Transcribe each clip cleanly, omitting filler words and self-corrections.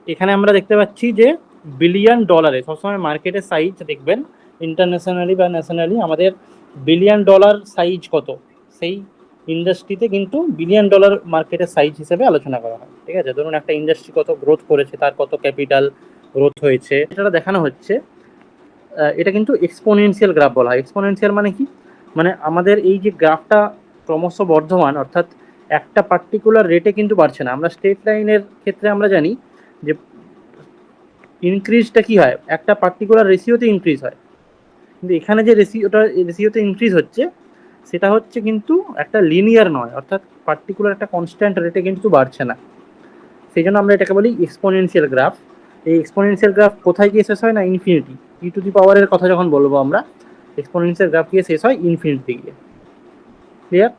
এখানে আমরা দেখতে পাচ্ছি যে বিলিয়ন ডলারে সবসময় মার্কেটের সাইজ দেখবেন ইন্টারন্যাশনালি বা ন্যাশনালি আমাদের বিলিয়ন ডলার সাইজ কত সেই ইন্ডাস্ট্রিতে কিন্তু বিলিয়ন ডলার মার্কেটের সাইজ হিসেবে আলোচনা করা হয়। ঠিক আছে, ধরুন একটা ইন্ডাস্ট্রি কত গ্রোথ করেছে, তার কত ক্যাপিটাল গ্রোথ হয়েছে, এটা দেখানো হচ্ছে। এটা কিন্তু এক্সপোনেনশিয়াল গ্রাফ বলা হয়। এক্সপোনেনশিয়াল মানে কি? মানে আমাদের এই যে গ্রাফটা ক্রমশ বর্ধমান, অর্থাৎ একটা পার্টিকুলার রেটে কিন্তু বাড়ছে না। আমরা স্ট্রেট লাইনের ক্ষেত্রে আমরা জানি যে ইনক্রিজটা কি হয়, একটা পার্টিকুলার রেশিওতে ইনক্রিজ হয়, কিন্তু এখানে যে রেশিওতে ইনক্রিজ হচ্ছে সেটা হচ্ছে কিন্তু একটা লিনিয়ার নয়, অর্থাৎ পার্টিকুলার একটা কনস্ট্যান্ট রেটে কিন্তু বাড়ছে না। সেই জন্য আমরা এটাকে বলি এক্সপোনেনশিয়াল গ্রাফ। এই এক্সপোনেনশিয়াল গ্রাফ কোথায় গিয়ে শেষ হয় না ইনফিনিটি, ই টু দি পাওয়ারের কথা যখন বলবো আমরা, এক্সপোনেনশিয়াল গ্রাফ গিয়ে শেষ হয় ইনফিনিটি গিয়ে। ক্লিয়ার?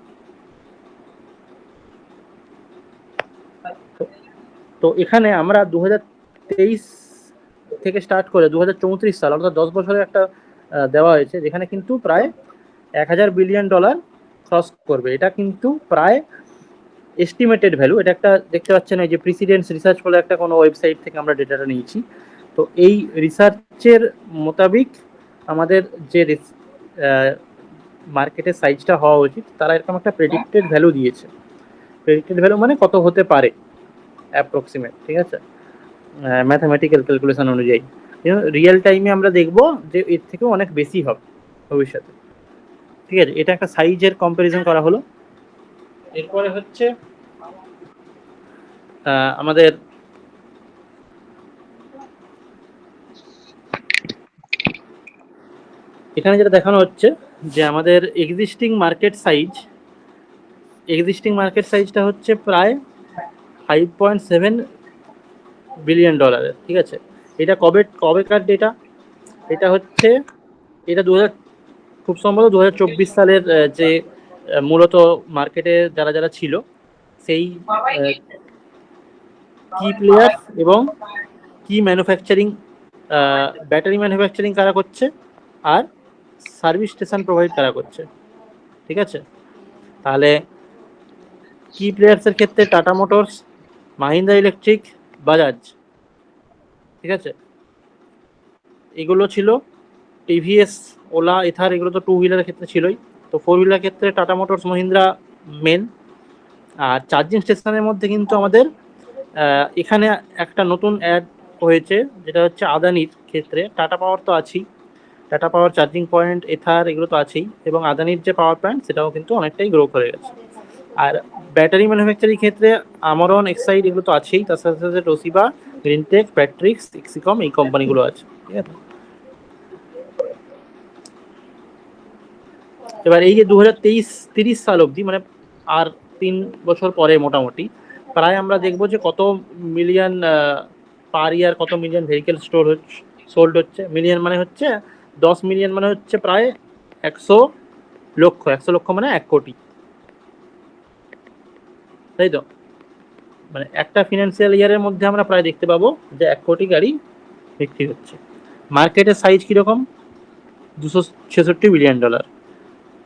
তো এখানে আমরা 2023 থেকে স্টার্ট করে 2034 সাল অর্থাৎ 10 বছরের একটা দেওয়া হয়েছে, যেখানে কিন্তু প্রায় 1000 বিলিয়ন ডলার ক্রস করবে। এটা কিন্তু প্রায় এস্টিমেটেড ভ্যালু। এটা একটা দেখতে পাচ্ছেন এই যে প্রিসিডেন্স রিসার্চ বলে একটা কোনো ওয়েবসাইট থেকে আমরা ডেটাটা নিয়েছি। তো এই রিসার্চের মোতাবিক আমাদের যে মার্কেটের সাইজটা হওয়া উচিত, তারা এরকম একটা প্রেডিক্টেড ভ্যালু দিয়েছে। প্রেডিক্টেড ভ্যালু মানে কত হতে পারে অ্যাপ্রক্সিমেট, ঠিক আছে, ম্যাথামেটিক্যাল ক্যালকুলেশন অনুযায়ী। রিয়েল টাইমে আমরা দেখব যে এর থেকেও অনেক বেশি হবে ভবিষ্যতে। ঠিক আছে, এটা একটা সাইজের কম্পারিজন করা হলো। এরপরে হচ্ছে আমাদের এখানে যেটা দেখানো হচ্ছে যে আমাদের এক্সিস্টিং মার্কেট সাইজটা হচ্ছে প্রায় 5.7 বিলিয়ন ডলারের। ঠিক আছে, এটা কবেকার ডেটা? এটা হচ্ছে এটা খুব সম্ভবত 2024 সালের যে মূলত মার্কেটে যারা যারা ছিল সেই কি প্লেয়ার এবং কি ম্যানুফ্যাকচারিং, ব্যাটারি ম্যানুফ্যাকচারিং কারা করছে আর সার্ভিস স্টেশন প্রোভাইড কারা করছে। ঠিক আছে, তাহলে কি প্লেয়ার্সের ক্ষেত্রে tata motors, Mahindra electric, Bajaj. ঠিক আছে, এগুলো ছিল। টিভিএস, ওলা, এথার এগুলো তো টু হুইলারের ক্ষেত্রে ছিলই। তো ফোর হুইলার ক্ষেত্রে টাটা মোটরস, মহিন্দ্রা মেন। আর চার্জিং স্টেশনের মধ্যে কিন্তু আমাদের এখানে একটা নতুন অ্যাড হয়েছে, যেটা হচ্ছে আদানির ক্ষেত্রে। টাটা পাওয়ার তো আছেই, টাটা পাওয়ার চার্জিং পয়েন্ট, এথার এগুলো তো আছেই, এবং আদানির যে পাওয়ার প্ল্যান্ট সেটাও কিন্তু অনেকটাই গ্রো করে গেছে। আর ব্যাটারি ম্যানুফ্যাকচারিং ক্ষেত্রে আমরন, এক্সাইড এগুলো তো আছেই, তার সাথে সাথে টোশিবা, গ্রিনটেক, প্যাট্রিক্স, এক্সিকম এই কোম্পানিগুলো আছে। ঠিক আছে, এবার এই যে 2023 সাল অবধি, মানে আর 3 বছর পরে মোটামুটি প্রায় আমরা দেখবো যে কত মিলিয়ন পার ইয়ার, কত মিলিয়ন ভেহিকেল সোল্ড হচ্ছে। মিলিয়ন মানে হচ্ছে 10 মিলিয়ন, মানে হচ্ছে প্রায় 100 লক্ষ। 100 লক্ষ মানে 1 কোটি, তাই তো? মানে একটা ফিনান্সিয়াল ইয়ারের মধ্যে আমরা প্রায় দেখতে পাবো যে 1 কোটি গাড়ি বিক্রি হচ্ছে। মার্কেটের সাইজ কিরকম? 266 বিলিয়ন ডলার।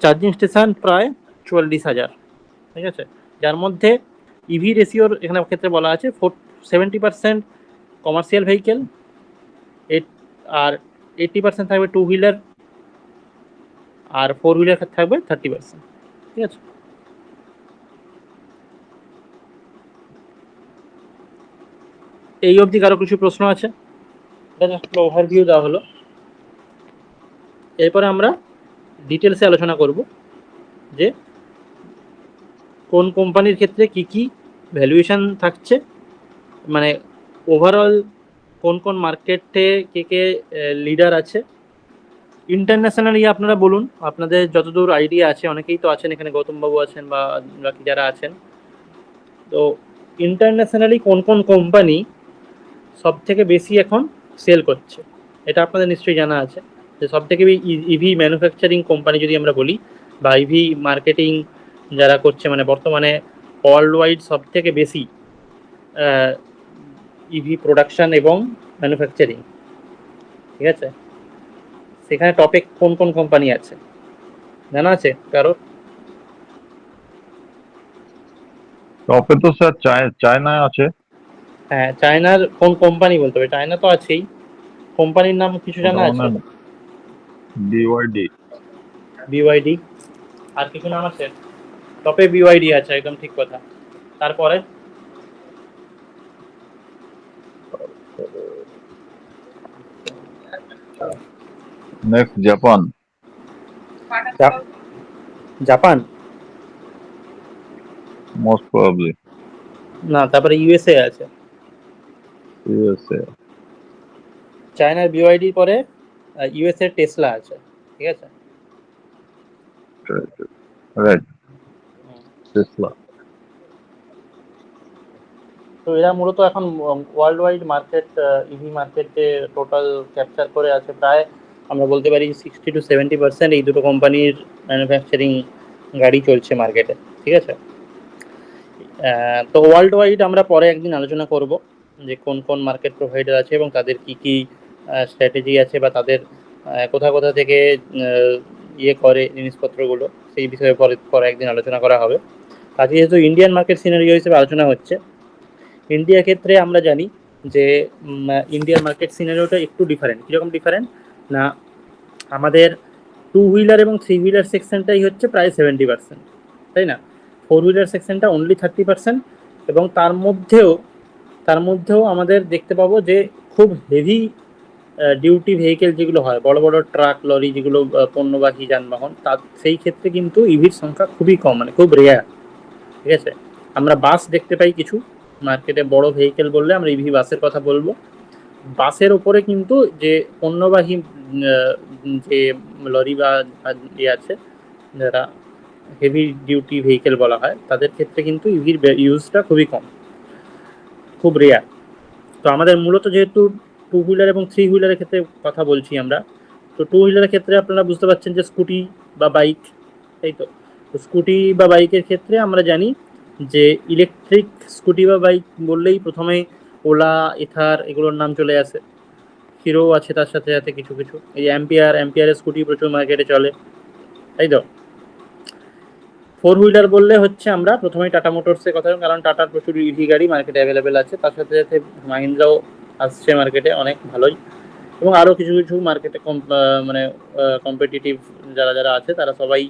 চার্জিং স্টেশন প্রায় 44,000। ঠিক আছে, যার মধ্যে ইভি রেশিওর এখানে ক্ষেত্রে বলা আছে 70% কমার্শিয়াল ভেহিকেল, আর 80% থাকবে টু হুইলার, আর ফোর হুইলার থাকবে 30%। ঠিক আছে, এই অবধি কারো কিছু প্রশ্ন আছে? এটা জাস্ট ওভারভিউ দেওয়া হলো। এরপরে আমরা ডিটেলসে আলোচনা করব যে কোন কোম্পানির ক্ষেত্রে কি কি ভ্যালুয়েশন থাকছে, মানে ওভারঅল কোন কোন মার্কেটে কে কে লিডার আছে। ইন্টারন্যাশনালি আপনারা বলুন, আপনাদের যতদূর আইডিয়া আছে, অনেকেই তো আছেন এখানে, গৌতমবাবু আছেন বা বাকি যারা আছেন, তো ইন্টারন্যাশনালি কোন কোন কোম্পানি সব থেকে বেশি এখন সেল করছে, এটা আপনাদের নিশ্চয়ই জানা আছে। যে সব থেকে ইভি ম্যানুফ্যাকচারিং কোম্পানি যদি আমরা বলি, বা ইভি মার্কেটিং যারা করছে, মানে বর্তমানে ওয়ার্ল্ড ওয়াইড সব থেকে বেশি ইভি প্রোডাকশন এবং ম্যানুফ্যাকচারিং। ঠিক আছে, সেখানে টপে কোন কোন কোম্পানি আছে জানা আছে কারো? টপে তো স্যার চায়না আছে। হ্যাঁ, চায়নার কোন কোম্পানি বলতে হবে? চায়না তো আছেই, কোম্পানির নাম কিছু ওটা জানা মনে আছে? হয় BYD। বিওয়াইডি। আর কিছু নাম আছে? টপে বিওয়াইডি আছে, একদম ঠিক কথা। তারপরে next Japan. Japan most probably. না, তারপরে ইউএসএ আছে। ইউএসএ। চায়নার বিওয়াইডি পরে ইউএসএ টেসলা আছে, ঠিক আছে। রাইট। টেসলা। তো এরা মূলত এখন ওয়ার্ল্ড ওয়াইড মার্কেট, ইভি মার্কেটে টোটাল ক্যাপচার করে আছে প্রায়, আমরা বলতে পারি 60-70%। এই দুটো কোম্পানির ম্যানুফ্যাকচারিং গাড়ি চলছে মার্কেটে, ঠিক আছে। তো ওয়ার্ল্ড ওয়াইড আমরা পরে একদিন আলোচনা করব যে কোন কোন মার্কেট প্রোভাইডার আছে এবং তাদের কি কি স্ট্র্যাটেজি আছে, বা তাদের কোথা কোথা থেকে ইয়ে করে জিনিসপত্রগুলো, সেই বিষয়ে পরে পরে একদিন আলোচনা করা হবে। আজকে যেহেতু ইন্ডিয়ান মার্কেট সিনারিও হিসেবে আলোচনা হচ্ছে, ইন্ডিয়া ক্ষেত্রে আমরা জানি যে ইন্ডিয়ান মার্কেট সিনারিওটা একটু ডিফারেন্ট। কীরকম ডিফারেন্ট না, আমাদের টু হুইলার এবং থ্রি হুইলার সেকশনটাই হচ্ছে প্রায় 70%, তাই না? ফোর হুইলার সেকশনটা অনলি 30%। এবং তার মধ্যেও আমাদের দেখতে পাবো যে খুব হেভি ডিউটি ভেহিকেল যেগুলো হয়, বড় বড় ট্রাক লরি যেগুলো পণ্যবাহী যানবাহন, তার সেই ক্ষেত্রে কিন্তু ইভির সংখ্যা খুবই কম, মানে খুব রেয়ার, ঠিক আছে। আমরা বাস দেখতে পাই কিছু মার্কেটে, বড় ভেহিকেল বললে আমরা ইভি বাসের কথা বলবো। বাসের ওপরে কিন্তু যে পণ্যবাহী যে লরি বা ইয়ে আছে, যারা হেভি ডিউটি ভেহিকেল বলা হয়, তাদের ক্ষেত্রে কিন্তু ইভির ইউজটা খুবই কম, খুব রেয়ার। তো আমাদের মূলত যেহেতু টু হুইলার এবং থ্রি হুইলারের ক্ষেত্রে কথা বলছি আমরা, তো টু হুইলারের ক্ষেত্রে আপনারা বুঝতে পারছেন যে স্কুটি বা বাইক, তাই তো। তো স্কুটি বা বাইকের ক্ষেত্রে আমরা জানি যে ইলেকট্রিক স্কুটি বা বাইক বললেই প্রথমে ওলা, এথার এগুলোর নাম চলে আসে। হিরো আছে তার সাথে সাথে কিছু কিছু, এই অ্যাম্পিয়ারের স্কুটি প্রচুর মার্কেটে চলে, তাই তো। ফোর হুইলার বললে হচ্ছে আমরা প্রথমেই টাটা মোটরসের কথা, কারণ টাটার প্রচুর ইভি গাড়ি মার্কেটে অ্যাভেলেবেল আছে। তার সাথে সাথে মাহিন্দ্রাও আসছে মার্কেটে অনেক ভালোই, এবং আরও কিছু কিছু মার্কেটে মানে কম্পিটিটিভ যারা যারা আছে তারা সবাই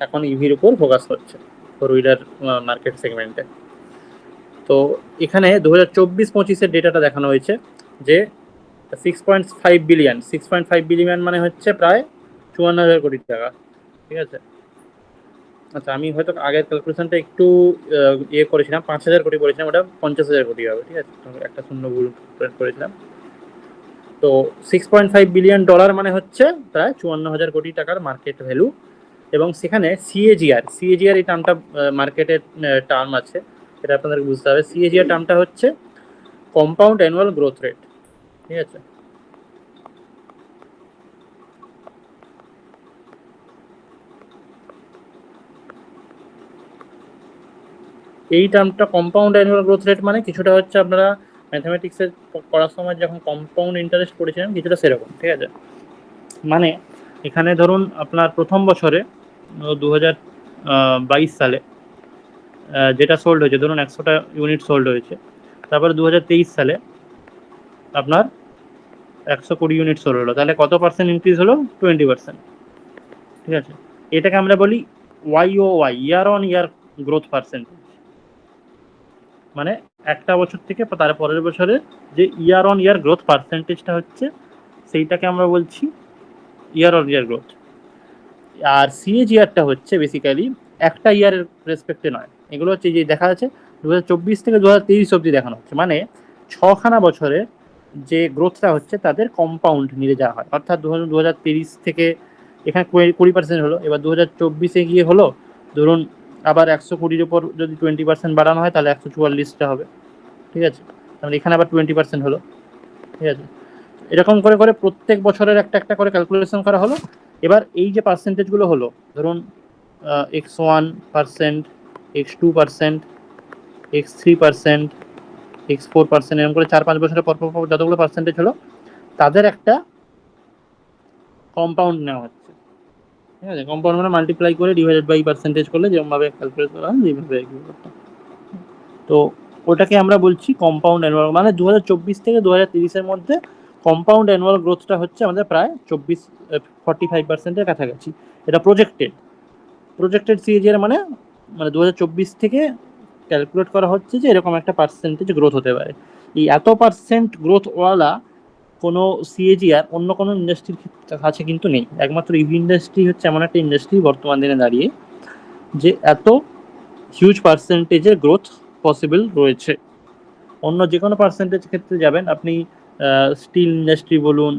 এখন ইভির উপর ফোকাস করছে ফোর হুইলার মার্কেট সেগমেন্টে। তো এখানে 2024-25 ডেটাটা দেখানো হয়েছে যে 6.5 বিলিয়ন মানে হচ্ছে প্রায় 54,000 কোটি টাকা, ঠিক আছে। আচ্ছা, আমি হয়তো আগের ক্যালকুলেশনটা একটু ইয়ে করেছিলাম, 5,000 কোটি বলেছিলাম, ওটা 50,000 কোটি হবে, ঠিক আছে। একটা শূন্য ভুল করেছিলাম। তো $6.5 বিলিয়ন মানে হচ্ছে প্রায় 54,000 কোটি টাকার মার্কেট ভ্যালু। এবং সেখানে সিএজিআর এই টার্মটা মার্কেটের টার্ম আছে, এটা আপনাদের বুঝতে হবে। সিএজিআর টার্মটা হচ্ছে কম্পাউন্ড অ্যানুয়াল গ্রোথ রেট, ঠিক আছে। এই টার্মটা কম্পাউন্ড অ্যানুয়াল গ্রোথ রেট মানে কিছুটা হচ্ছে আপনারা ম্যাথামেটিক্সের পড়ার সময় যখন কম্পাউন্ড ইন্টারেস্ট পড়েছিলেন কিছুটা সেরকম, ঠিক আছে। মানে এখানে ধরুন আপনার প্রথম বছরে 2022 সালে যেটা সোল্ড হয়েছে, ধরুন 100টা ইউনিট সোল্ড হয়েছে, তারপরে 2023 সালে আপনার 120 ইউনিট সোল্ড হলো, তাহলে কত পার্সেন্ট ইনক্রিজ হলো? 20%, ঠিক আছে। এটাকে আমরা বলি Y, year on year growth percentage. মানে একটা বছর থেকে তার পরের বছরে যে ইয়ার অন ইয়ার গ্রোথ পার্সেন্টেজটা হচ্ছে, সেইটাকে আমরা বলছি ইয়ার অন ইয়ার গ্রোথ। আর সিএজিআরটা হচ্ছে বেসিক্যালি একটা ইয়ারের রেসপেক্টে নয়, এগুলো হচ্ছে যে দেখা যাচ্ছে 2024 থেকে 2023 অবধি দেখানো হচ্ছে, মানে ছখানা বছরে যে গ্রোথটা হচ্ছে তাদের কম্পাউন্ড নিয়ে যাওয়া হয়। অর্থাৎ 2023 থেকে এখানে 20% হলো, এবার 2024 গিয়ে হলো ধরুন আবার 100 কোটির উপর যদি 20% বাড়ানো হয় তাহলে 144টা হবে, ঠিক আছে। তাহলে এখানে আবার 20% হলো, ঠিক আছে। এরকম করে করে প্রত্যেক বছরের একটা একটা করে ক্যালকুলেশন করা হলো। এবার এই যে পার্সেন্টেজগুলো হলো, ধরুন x1%, x2%, x3%, x4%, এরকম করে 4-5 বছরের পর পর যতগুলো পার্সেন্টেজ হলো তাদের একটা কম্পাউন্ড নেওয়া হচ্ছে, ঠিক আছে। কম্পাউন্ড মানে মাল্টিপ্লাই করে ডিভাইডেড বাই পার্সেন্টেজ করলে যেরকমভাবে ক্যালকুলেট করা হয় এইভাবে। তো ওটাকে আমরা বলছি কম্পাউন্ড অ্যানুয়াল, মানে 2024 থেকে 2030-এর মধ্যে কম্পাউন্ড অ্যানুয়াল গ্রোথটা হচ্ছে আমাদের প্রায় 45% কাছাকাছি। এটা প্রজেক্টেড সিএজিআর মানে 2024 থেকে ক্যালকুলেট করা হচ্ছে যে এরকম একটা পার্সেন্টেজ গ্রোথ হতে পারে। এই এত পার্সেন্ট গ্রোথওয়ালা কোনো সিএজিআর অন্য কোনো ইন্ডাস্ট্রির কাছে কিন্তু নেই। একমাত্র ইভি ইন্ডাস্ট্রি হচ্ছে এমন একটা ইন্ডাস্ট্রি বর্তমান দিনে দাঁড়িয়ে যে এত হিউজ পার্সেন্টেজের গ্রোথ পসিবল রয়েছে। অন্য যে কোনো পার্সেন্টেজ ক্ষেত্রে যাবেন আপনি, স্টিল ইন্ডাস্ট্রি বলুন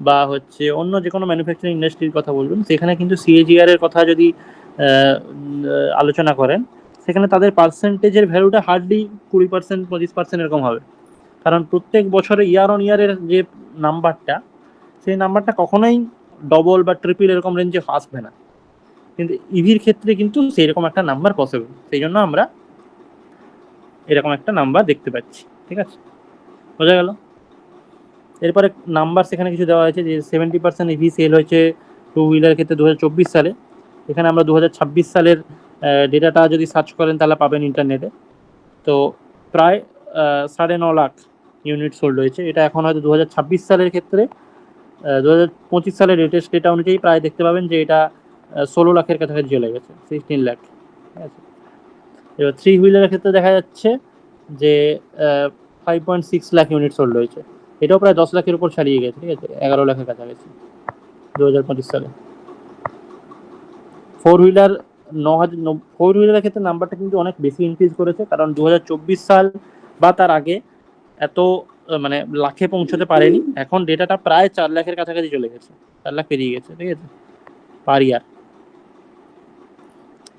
বা হচ্ছে অন্য যে কোনো ম্যানুফ্যাকচারিং ইন্ডাস্ট্রির কথা বলুন, সেখানে কিন্তু সিএজিআর এর কথা যদি আলোচনা করেন, সেখানে তাদের পার্সেন্টেজের ভ্যালুটা হার্ডলি 20%, 25% এরকম হবে। কারণ প্রত্যেক বছরে ইয়ার অন ইয়ারের যে নাম্বারটা, সেই নাম্বারটা কখনোই ডবল বা ট্রিপল এরকম রেঞ্জে আসবে না। কিন্তু ইভির ক্ষেত্রে কিন্তু সেই রকম একটা নাম্বার পসিবল, সেই জন্য আমরা এরকম একটা নাম্বার দেখতে পাচ্ছি। ঠিক আছে, বোঝা গেল? এরপরে নাম্বার সেখানে কিছু দেওয়া হয়েছে যে 70% ইভি সেল হয়েছে টু হুইলার ক্ষেত্রে 2024 সালে। এখানে আমরা 2026 সালের ডেটাটা যদি সার্চ করেন তাহলে পাবেন ইন্টারনেটে। তো প্রায় 9.5 লাখ ইউনিট সোল্ড হয়েছে। এটা এখন হয়তো 2026 সালের ক্ষেত্রে 2025 সালের লেটেস্ট ডেটা অনুযায়ী প্রায় দেখতে পাবেন যে এটা 16 লাখের কাছাকাছি চলে গেছে, 16 লাখ। ঠিক আছে, এবার থ্রি হুইলারের ক্ষেত্রে দেখা যাচ্ছে যে 5.6 লাখ ইউনিট সোল্ড হয়েছে। এটাও প্রায় 10 লাখের উপর ছাড়িয়ে গেছে। ঠিক আছে, 11 লাখের কাছাকাছি 2025 সালে। ফোর হুইলার ফোর হুইলারের ক্ষেত্রে নাম্বারটা কিন্তু অনেক বেশি ইনক্রিজ করেছে, কারণ 2024 সাল বা তার আগে এত লাখে পৌঁছতে পারেনি। এখন ডেটাটা প্রায় 4 লাখের কাছাকাছি চলে গেছে, 4 লাখ পেরিয়ে গেছে। ঠিক আছে, পার ইয়ার।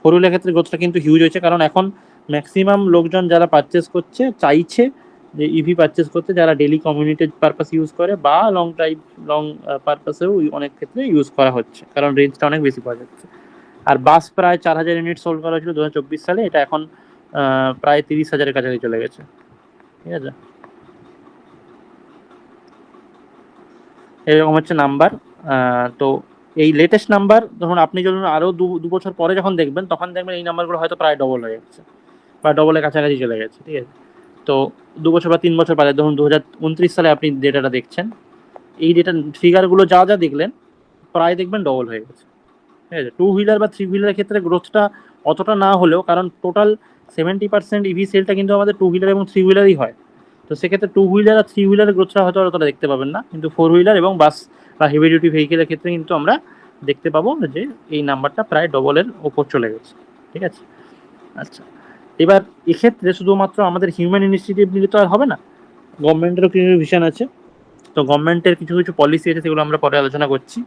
ফোর হুইলার ক্ষেত্রে গ্রোথটা কিন্তু হিউজ হয়েছে, কারণ এখন ম্যাক্সিমাম লোকজন যারা পারচেস করছে চাইছে যে ইভি পারচেস করতে, যারা ডেলি কমিউনিটি পারপাস ইউজ করে বা লং পারপাসেও অনেক ক্ষেত্রে ইউজ করা হচ্ছে, কারণ রেঞ্জটা অনেক বেশি পাওয়া যাচ্ছে। আর বাস প্রায় 4000 ইউনিট সোল্ড করা হয়েছিল 2024 সালে, এটা এখন প্রায় 30,000-এর কাছাকাছি চলে গেছে। ঠিক আছে, এরকম হচ্ছে নাম্বার। তো এই লেটেস্ট নাম্বার ধরুন আপনি যখন আরও দু বছর পরে যখন দেখবেন, তখন দেখবেন এই নাম্বারগুলো হয়তো প্রায় ডবল হয়ে যাচ্ছে বা ডবলের কাছাকাছি চলে গেছে। ঠিক আছে, তো 2 বছর বা 3 বছর বাদে ধরুন 2029 সালে আপনি ডেটাটা দেখছেন, এই ডেটা ফিগারগুলো যা যা দেখলেন প্রায় দেখবেন ডবল হয়ে গেছে। ঠিক আছে, টু হুইলার বা থ্রি হুইলারের ক্ষেত্রে গ্রোথটা অতটা না হলেও, কারণ টোটাল 70% ইভি সেলটা কিন্তু আমাদের টু হুইলার এবং থ্রি হুইলারই হয়। তো সেক্ষেত্রে টু হুইলার আর থ্রি হুইলারের গ্রোথটা হয়তো অতটা দেখতে পাবেন না, কিন্তু ফোর হুইলার এবং বাস বা হেভি ডিউটি ভেহিকেলের ক্ষেত্রে কিন্তু আমরা দেখতে পাবো যে এই নাম্বারটা প্রায় ডবলের ওপর চলে গেছে। ঠিক আছে, আচ্ছা, এবার এক্ষেত্রে শুধুমাত্র আমাদের হিউম্যান ইনিশিয়েটিভ নিলে তো আর হবে না, গভর্নমেন্টেরও কিছু ভিশন আছে। তো গভর্নমেন্টের কিছু কিছু পলিসি আছে, সেগুলো আমরা পরে আলোচনা করছি।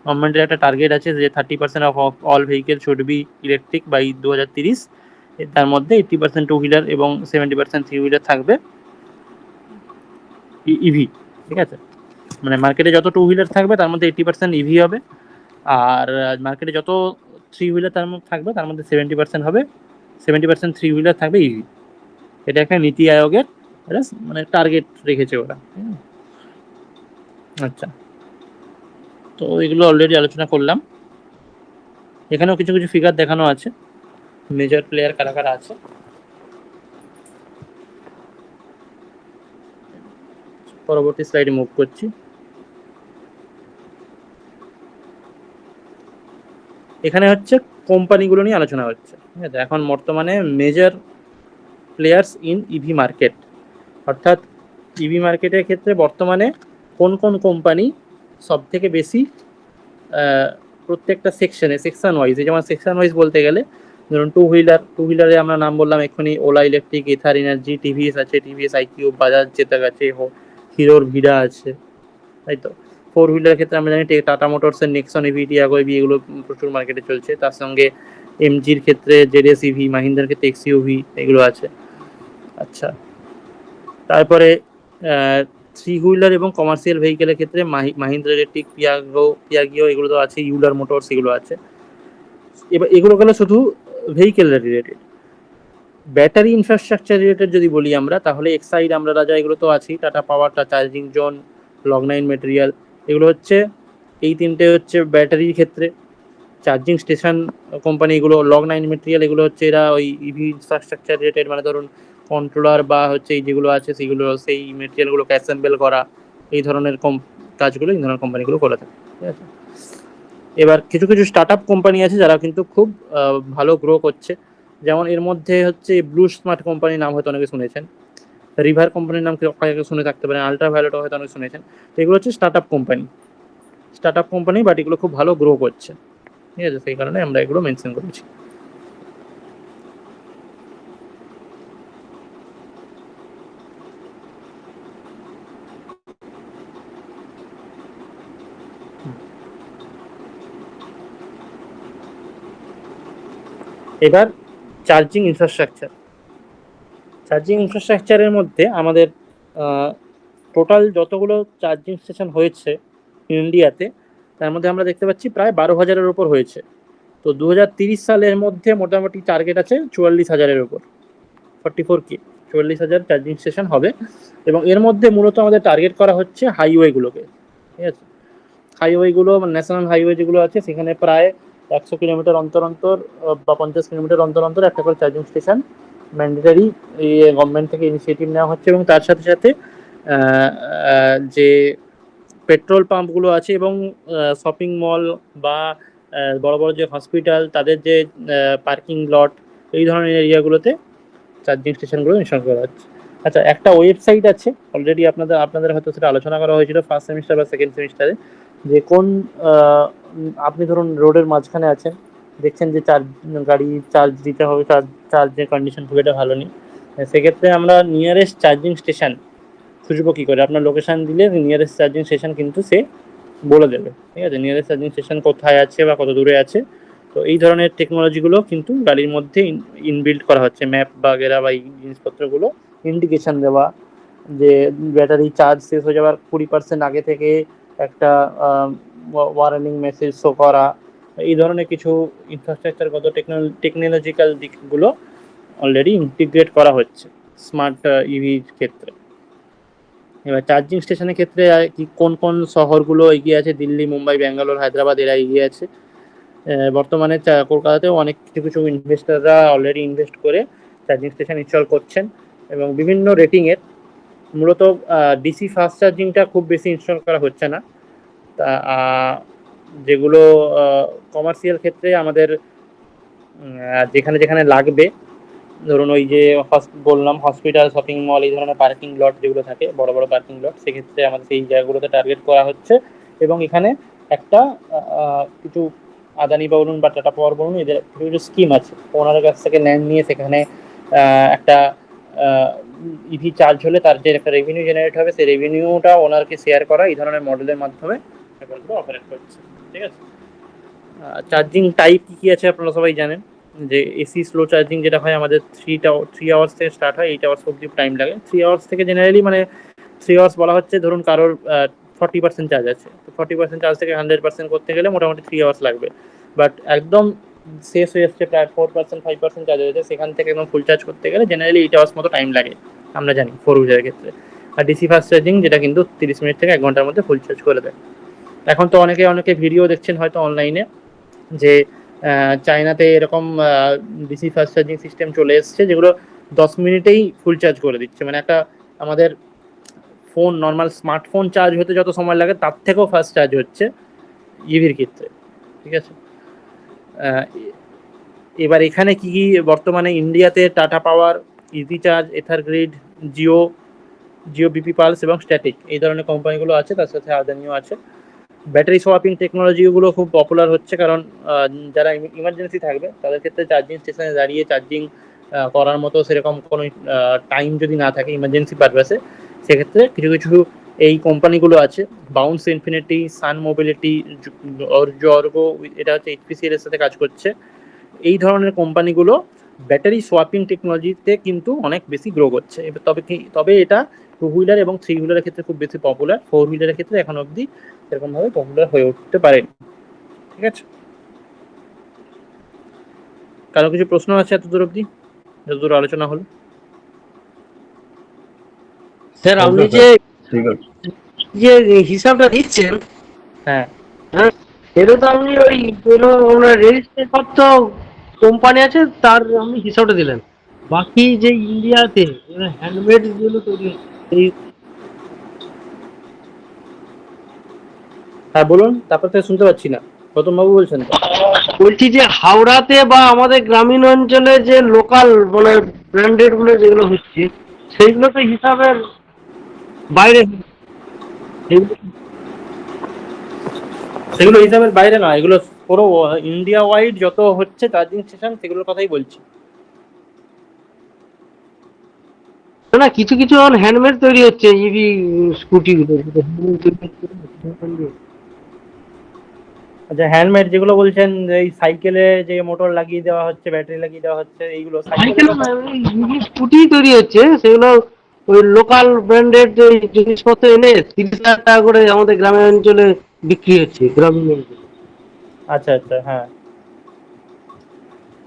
গভর্নমেন্টের একটা টার্গেট আছে যে 30% of all vehicle should be electric by 2030। তার মধ্যে 80% টু হুইলার এবং 70% থ্রি হুইলার থাকবে ইভি। ঠিক আছে, মার্কেটে যত টু হুইলার থাকবে তার মধ্যে 80% ইভি হবে, আর মার্কেটে যত থ্রি হুইলার তার মধ্যে থাকবে তার মধ্যে 70% হবে, 70% থ্রি হুইলার থাকবে ইভি। এটা একটা নীতি আয়োগের টার্গেট রেখেছে ওরা। আচ্ছা, তো এগুলো অলরেডি আলোচনা করলাম। এখানেও কিছু কিছু ফিগার দেখানো আছে, মেজর প্লেয়ার কারা কারা আছে। পরবর্তী স্লাইডে মুভ করছি। এখানে হচ্ছে কোম্পানিগুলো নিয়ে আলোচনা হচ্ছে। ঠিক আছে, এখন বর্তমানে major players in EV market, অর্থাৎ ইভি মার্কেটের ক্ষেত্রে বর্তমানে কোন কোন কোম্পানি সব থেকে বেশি প্রত্যেকটা সেকশন ওয়াইজ, যেমন সেকশন ওয়াইজ বলতে গেলে ধরুন টু হুইলারে আমরা নাম বললাম এক্ষুনি, ওলা ইলেকট্রিক, এথার এনার্জি, টিভিএস আছে, টিভিএস আইকিউ, বাজাজ চেতক আছে, হিরোর ভিডা আছে, তাই তো। ফোর হুইলার ক্ষেত্রে আমরা জানি টাটা মোটরসের নেক্সন ইভি, টিয়াগো ইভি, এগুলো প্রচুর মার্কেটে চলছে। তার সঙ্গে এমজির ক্ষেত্রে জেডএস ইভি, মাহিন্দ্রার ক্ষেত্রে এক্সইউভি, এগুলো আছে। আচ্ছা, তারপরে থ্রি হুইলার এবং কমার্শিয়াল ভেহিকেলের ক্ষেত্রে মাহিন্দ্রা ইলেকট্রিক, পিয়াগিও, এগুলো তো আছে, ইউলার মোটরস, এগুলো আছে। এবার এগুলো গেলো শুধু vehicle related. Battery infrastructure related যদি বলি আমরা, তাহলে এক্সাইড, আমরা রাজা, এগুলো তো আছেই। টাটা পাওয়ার, চার্জিং জোন, লগ9 মেটেরিয়াল, এগুলো হচ্ছে, এই তিনটে হচ্ছে ব্যাটারির ক্ষেত্রে। চার্জিং স্টেশন কোম্পানি, এগুলো লগ9 মেটেরিয়াল, এগুলো হচ্ছে এরা ওই ইভি ইনফ্রাস্ট্রাকচার রিলেটেড, ধরুন কন্ট্রোলার বা হচ্ছে এই যেগুলো আছে সেগুলো সেই মেটেরিয়ালগুলোকে অ্যাসেম্বল করা, এই ধরনের কাজগুলো এই ধরনের কোম্পানিগুলো করে থাকে। ঠিক আছে, এবার কিছু কিছু স্টার্ট আপ কোম্পানি আছে যারা কিন্তু খুব ভালো গ্রো করছে। যেমন এর মধ্যে হচ্ছে ব্লু স্মার্ট কোম্পানির নাম হয়তো অনেকে শুনেছেন, রিভার কোম্পানির নাম অনেকে শুনে থাকতে পারেন, আল্ট্রাভায়োলেটও হয়তো অনেকে শুনেছেন। তো এগুলো হচ্ছে স্টার্ট আপ কোম্পানি, বাট এগুলো খুব ভালো গ্রো করছে। ঠিক আছে, সেই কারণে আমরা এগুলো মেনশন করেছি। এবার চার্জিং ইনফ্রাস্ট্রাকচারের মধ্যে আমাদের টোটাল যতগুলো চার্জিং স্টেশন হয়েছে ইন্ডিয়াতে, তার মধ্যে আমরা দেখতে পাচ্ছি প্রায় 12,000-এর উপর হয়েছে। তো 2030 সালের মধ্যে মোটামুটি টার্গেট আছে 44,000-এর উপর, 44K, 44,000 চার্জিং স্টেশন হবে। এবং এর মধ্যে মূলত আমাদের টার্গেট করা হচ্ছে হাইওয়েগুলোকে। ঠিক আছে, হাইওয়েগুলো ন্যাশনাল হাইওয়ে যেগুলো আছে সেখানে প্রায় 100 কিলোমিটার অন্তর অন্তর বা 50 কিলোমিটার অন্তর অন্তর একটা করে চার্জিং স্টেশন ম্যান্ডেটারি গভর্নমেন্ট থেকে ইনিশিয়েটিভ নেওয়া হচ্ছে। এবং তার সাথে সাথে যে পেট্রোল পাম্পগুলো আছে এবং শপিং মল বা বড় বড় যে হসপিটাল, তাদের যে পার্কিং লট, এই ধরনের এরিয়াগুলোতে চার্জিং স্টেশনগুলো ইনস্টল করা হচ্ছে। আচ্ছা, একটা ওয়েবসাইট আছে অলরেডি, আপনাদের হয়তো সেটা আলোচনা করা হয়েছিল ফার্স্ট সেমিস্টার বা সেকেন্ড সেমিস্টারে, যে কোন আপনি ধরুন রোডের মাঝখানে আছেন, দেখছেন যে গাড়ি চার্জ দিতে হবে, চার্জের কন্ডিশন খুব একটা ভালো নেই, সেক্ষেত্রে আমরা নিয়ারেস্ট চার্জিং স্টেশন খুঁজবো কী করে? আপনার লোকেশান দিলে নিয়ারেস্ট চার্জিং স্টেশন কিন্তু সে বলে দেবে। ঠিক আছে, নিয়ারেস্ট চার্জিং স্টেশন কোথায় আছে বা কত দূরে আছে। তো এই ধরনের টেকনোলজিগুলো কিন্তু গাড়ির মধ্যে ইনবিল্ড করা হচ্ছে, ম্যাপ বাগেরা বা এই জিনিসপত্রগুলো ইন্ডিকেশন দেওয়া, যে ব্যাটারি চার্জ শেষ হয়ে যাওয়ার 20% আগে থেকে একটা ওয়ার্নিং মেসেজ শো করা, এই ধরনের কিছু ইনফ্রাস্ট্রাকচারগত টেকনোলজিক্যাল দিকগুলো অলরেডি ইন্টিগ্রেট করা হচ্ছে স্মার্ট ইভির ক্ষেত্রে। এবার চার্জিং স্টেশনের ক্ষেত্রে কি কোন কোন শহরগুলো এগিয়ে আছে? দিল্লি, মুম্বাই, ব্যাঙ্গালোর, হায়দ্রাবাদ এরা এগিয়ে আছে। বর্তমানে কলকাতাতেও অনেক কিছু ইনভেস্টাররা অলরেডি ইনভেস্ট করে চার্জিং স্টেশন ইনস্টল করছেন এবং বিভিন্ন রেটিংয়ের। মূলত ডিসি ফাস্ট চার্জিংটা খুব বেশি ইনস্টল করা হচ্ছে না, তা যেগুলো কমার্শিয়াল ক্ষেত্রে আমাদের যেখানে যেখানে লাগবে, ধরুন ওই যে বললাম হসপিটাল, শপিং মল, এই ধরনের পার্কিং লট যেগুলো থাকে, বড় বড় পার্কিং লট, সেক্ষেত্রে আমাদের সেই জায়গাগুলোতে টার্গেট করা হচ্ছে। এবং এখানে একটা কিছু আদানি বলুন বা টাটা পাওয়ার বলুন, এদের কিছু কিছু স্কিম আছে, ওনাদের কাছ থেকে ল্যান্ড নিয়ে সেখানে একটা ইভি চার্জ হলে তার যে একটা রেভিনিউ জেনারেট হবে, সেই রেভিনিউটা ওনারকে শেয়ার করা, এই ধরনের মডেলের মাধ্যমে অপারেট করছে। ঠিক আছে, চার্জিং টাইপ কী কী আছে আপনারা সবাই জানেন, যে এসি স্লো চার্জিং যেটা হয় আমাদের 3 আওয়ার্স থেকে স্টার্ট হয়, 8 আওয়ার্স অব্দি টাইম লাগে। 3 আওয়ার্স থেকে জেনারেলি মানে 3 আওয়ার্স বলা হচ্ছে, ধরুন কারোর 40% চার্জ আছে, তো 40% চার্জ থেকে 100% করতে গেলে মোটামুটি 3 আওয়ার্স লাগবে। বাট একদম শেষ হয়ে যাচ্ছে, প্রায় 4%, 5% চার্জ হয়েছে, সেখান থেকে একদম ফুল চার্জ করতে গেলে জেনারেলি 8 আওয়ার্স মতো টাইম লাগে, আমরা জানি 4 হুইলারের ক্ষেত্রে। আর ডিসি ফাস্ট চার্জিং যেটা কিন্তু 30 মিনিট থেকে 1 ঘন্টার মধ্যে ফুল চার্জ করে দেয়। এখন তো অনেকে ভিডিও দেখছেন হয়তো অনলাইনে, যে চায়নাতে এরকম ডিসি ফাস্ট চার্জিং সিস্টেম চলে এসছে যেগুলো 10 মিনিটেই ফুল চার্জ করে দিচ্ছে। মানে একটা আমাদের ফোন, নর্মাল স্মার্টফোন চার্জ হতে যত সময় লাগে তার থেকেও ফাস্ট চার্জ হচ্ছে ইভির ক্ষেত্রে। ঠিক আছে, এবার এখানে কি কি বর্তমানে ইন্ডিয়াতে Tata Power, Easy Charge, Ather Grid, Jio BP Pulse এবং স্ট্যাটিক, এই ধরনের কোম্পানিগুলো আছে, তার সাথে আদানিও আছে। ব্যাটারি সোয়াপিং টেকনোলজিগুলো খুব পপুলার হচ্ছে, কারণ যারা ইমার্জেন্সি থাকবে তাদের ক্ষেত্রে চার্জিং স্টেশনে দাঁড়িয়ে চার্জিং করার মতো সেরকম কোনো টাইম যদি না থাকে ইমার্জেন্সি পারপাসে, সেক্ষেত্রে কিছু কিছু এই কোম্পানিগুলো আছে, বাউন্স ইনফিনিটি, সান মোবিলিটি, জর্গো, এটা হচ্ছে HPCL এর সাথে কাজ করছে। এই ধরনের কোম্পানিগুলো ব্যাটারি সোয়াপিং টেকনোলজিতে কিন্তু অনেক বেশি গ্রো করছে। তবে এটা 2 হুইলার এবং 3 হুইলারের ক্ষেত্রে খুব বেশি পপুলার, 4 হুইলারের ক্ষেত্রে এখন অবধি সেরকমভাবে পপুলার হয়ে উঠতে পারেনি। ঠিক আছে, কারো কিছু প্রশ্ন আছে এতদূর অবধি, যতদূর আলোচনা হলো? স্যার আপনি যে হিসাবটা দিচ্ছেন, হ্যাঁ, এটা তো আপনি ওই রেজিস্ট্রেশন প্রাপ্ত কোম্পানি আছে তার আপনি হিসাবটা দিলেন। বাকি যে ইন্ডিয়াতে হ্যান্ডমেড যেগুলো তৈরি হচ্ছে, এই হ্যাঁ বলুন, তারপর থেকে শুনতে পাচ্ছি না। গৌতম বাবু বলছেন তো? বলছি যে হাওড়াতে বা আমাদের গ্রামীণ অঞ্চলে যে লোকাল মানে ব্র্যান্ডেড গুলো যেগুলো হচ্ছে, সেইগুলো তো হিসাবের বাইরে। সেগুলো সেগুলো হিসাবের বাইরে না, এগুলো পুরো ইন্ডিয়া ওয়াইড যত হচ্ছে চার্জিং স্টেশন সেগুলোর কথাই বলছি। না, কিছু কিছু এখন হ্যান্ডমেড তৈরি হচ্ছে ইভি স্কুটি গুলো। আচ্ছা, হ্যান্ডমেড যেগুলো বলছেন, এই সাইকেলে যে মোটর লাগিয়ে দেওয়া হচ্ছে, ব্যাটারি লাগিয়ে দেওয়া হচ্ছে, এইগুলো সাইকেলের সাইকেল কথা। ইভি স্কুটি তৈরি হচ্ছে, সেগুলো ওই লোকাল ব্র্যান্ডেড যে জিনিসপত্র এনে 30,000 টাকা করে আমাদের গ্রামের অঞ্চলে বিক্রি হচ্ছে, গ্রামীণ অঞ্চলে। আচ্ছা আচ্ছা, হ্যাঁ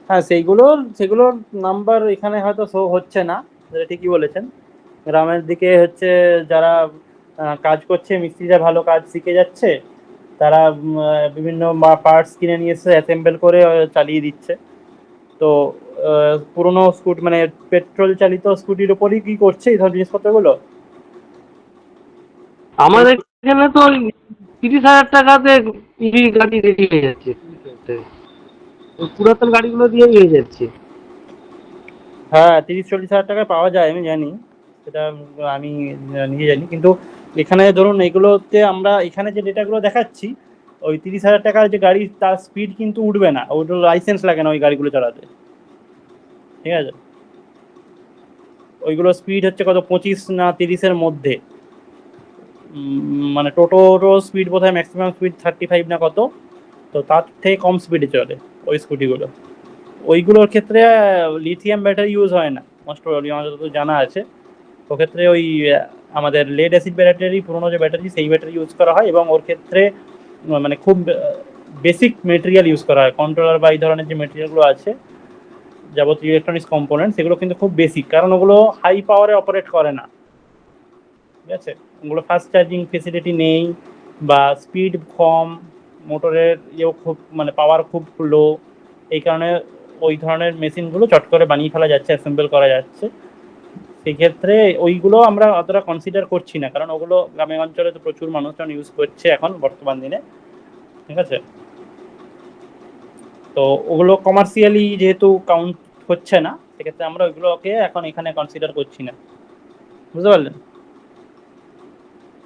হ্যাঁ, সেগুলোর নাম্বার এখানে হয়তো শো হচ্ছে না, যেটা ঠিকই বলেছেন। গ্রামের দিকে হচ্ছে যারা কাজ করছে, মিস্ত্রিরা ভালো কাজ শিখে যাচ্ছে, তারা বিভিন্ন পার্টস কিনে নিয়ে এসে অ্যাসেম্বল করে চালিয়ে দিচ্ছে। তো পুরোনো স্কুটি মানে পেট্রোল চালিত স্কুটির উপরই কি করছে এই ধরনের জিনিসপত্রগুলো। আমাদের এখানে তো ওই 30,000 টাকাতে ইভি গাড়ি রেডি হয়ে যাচ্ছে। ওই পুরাতন গাড়িগুলো দিয়েই হয়ে যাচ্ছে। হ্যাঁ, 30-40 হাজার টাকায় পাওয়া যায়, আমি জানি সেটা। আমি নিজে জানি, কিন্তু এখানে ধরুন এগুলোতে আমরা এখানে যে ডেটাগুলো দেখাচ্ছি, ওই 30,000 টাকার যে গাড়ি তার স্পিড কিন্তু উঠবে না, ওইটা লাইসেন্স লাগে না ওই গাড়িগুলো চালাতে। ঠিক আছে, ওইগুলো স্পিড হচ্ছে কত 25 না 30-এর মধ্যে। মানে টোটোরও স্পিড বোধহয় ম্যাক্সিমাম স্পিড 35 না কত। তো তার থেকে কম স্পিডে চলে ওই স্কুটিগুলো। ওইগুলোর ক্ষেত্রে লিথিয়াম ব্যাটারি ইউজ হয় না, মোস্ট প্রবাবলি আমার যতদূর জানা আছে। ওক্ষেত্রে ওই আমাদের লেড অ্যাসিড ব্যাটারি, পুরোনো যে ব্যাটারি, সেই ব্যাটারি ইউজ করা হয়। এবং ওর ক্ষেত্রে মানে খুব বেসিক মেটেরিয়াল ইউজ করা হয়। কন্ট্রোলার বা এই ধরনের যে মেটেরিয়ালগুলো আছে, যাবতীয় ইলেকট্রনিক্স কম্পোনেন্ট, সেগুলো কিন্তু খুব বেসিক, কারণ ওগুলো হাই পাওয়ারে অপারেট করে না। ঠিক আছে, ওগুলো ফাস্ট চার্জিং ফেসিলিটি নেই, বা স্পিড কম, মোটরের ইয়েও খুব মানে পাওয়ার খুব লো। এই কারণে ওই ধরনের মেশিনগুলো চট করে বানিয়ে ফেলা যাচ্ছে, অ্যাসেম্বল করা যাচ্ছে। সেক্ষেত্রে ওইগুলো আমরা অতটা কনসিডার করছি না, কারণ ওগুলো গ্রামের অঞ্চলে তো প্রচুর মানুষজন ইউজ করছে এখন বর্তমান দিনে। ঠিক আছে, তো ওগুলো কমার্শিয়ালি যেহেতু কাউন্ট হচ্ছে না, সেক্ষেত্রে আমরা ওইগুলোকে এখন এখানে কনসিডার করছি না। বুঝতে পারলেন?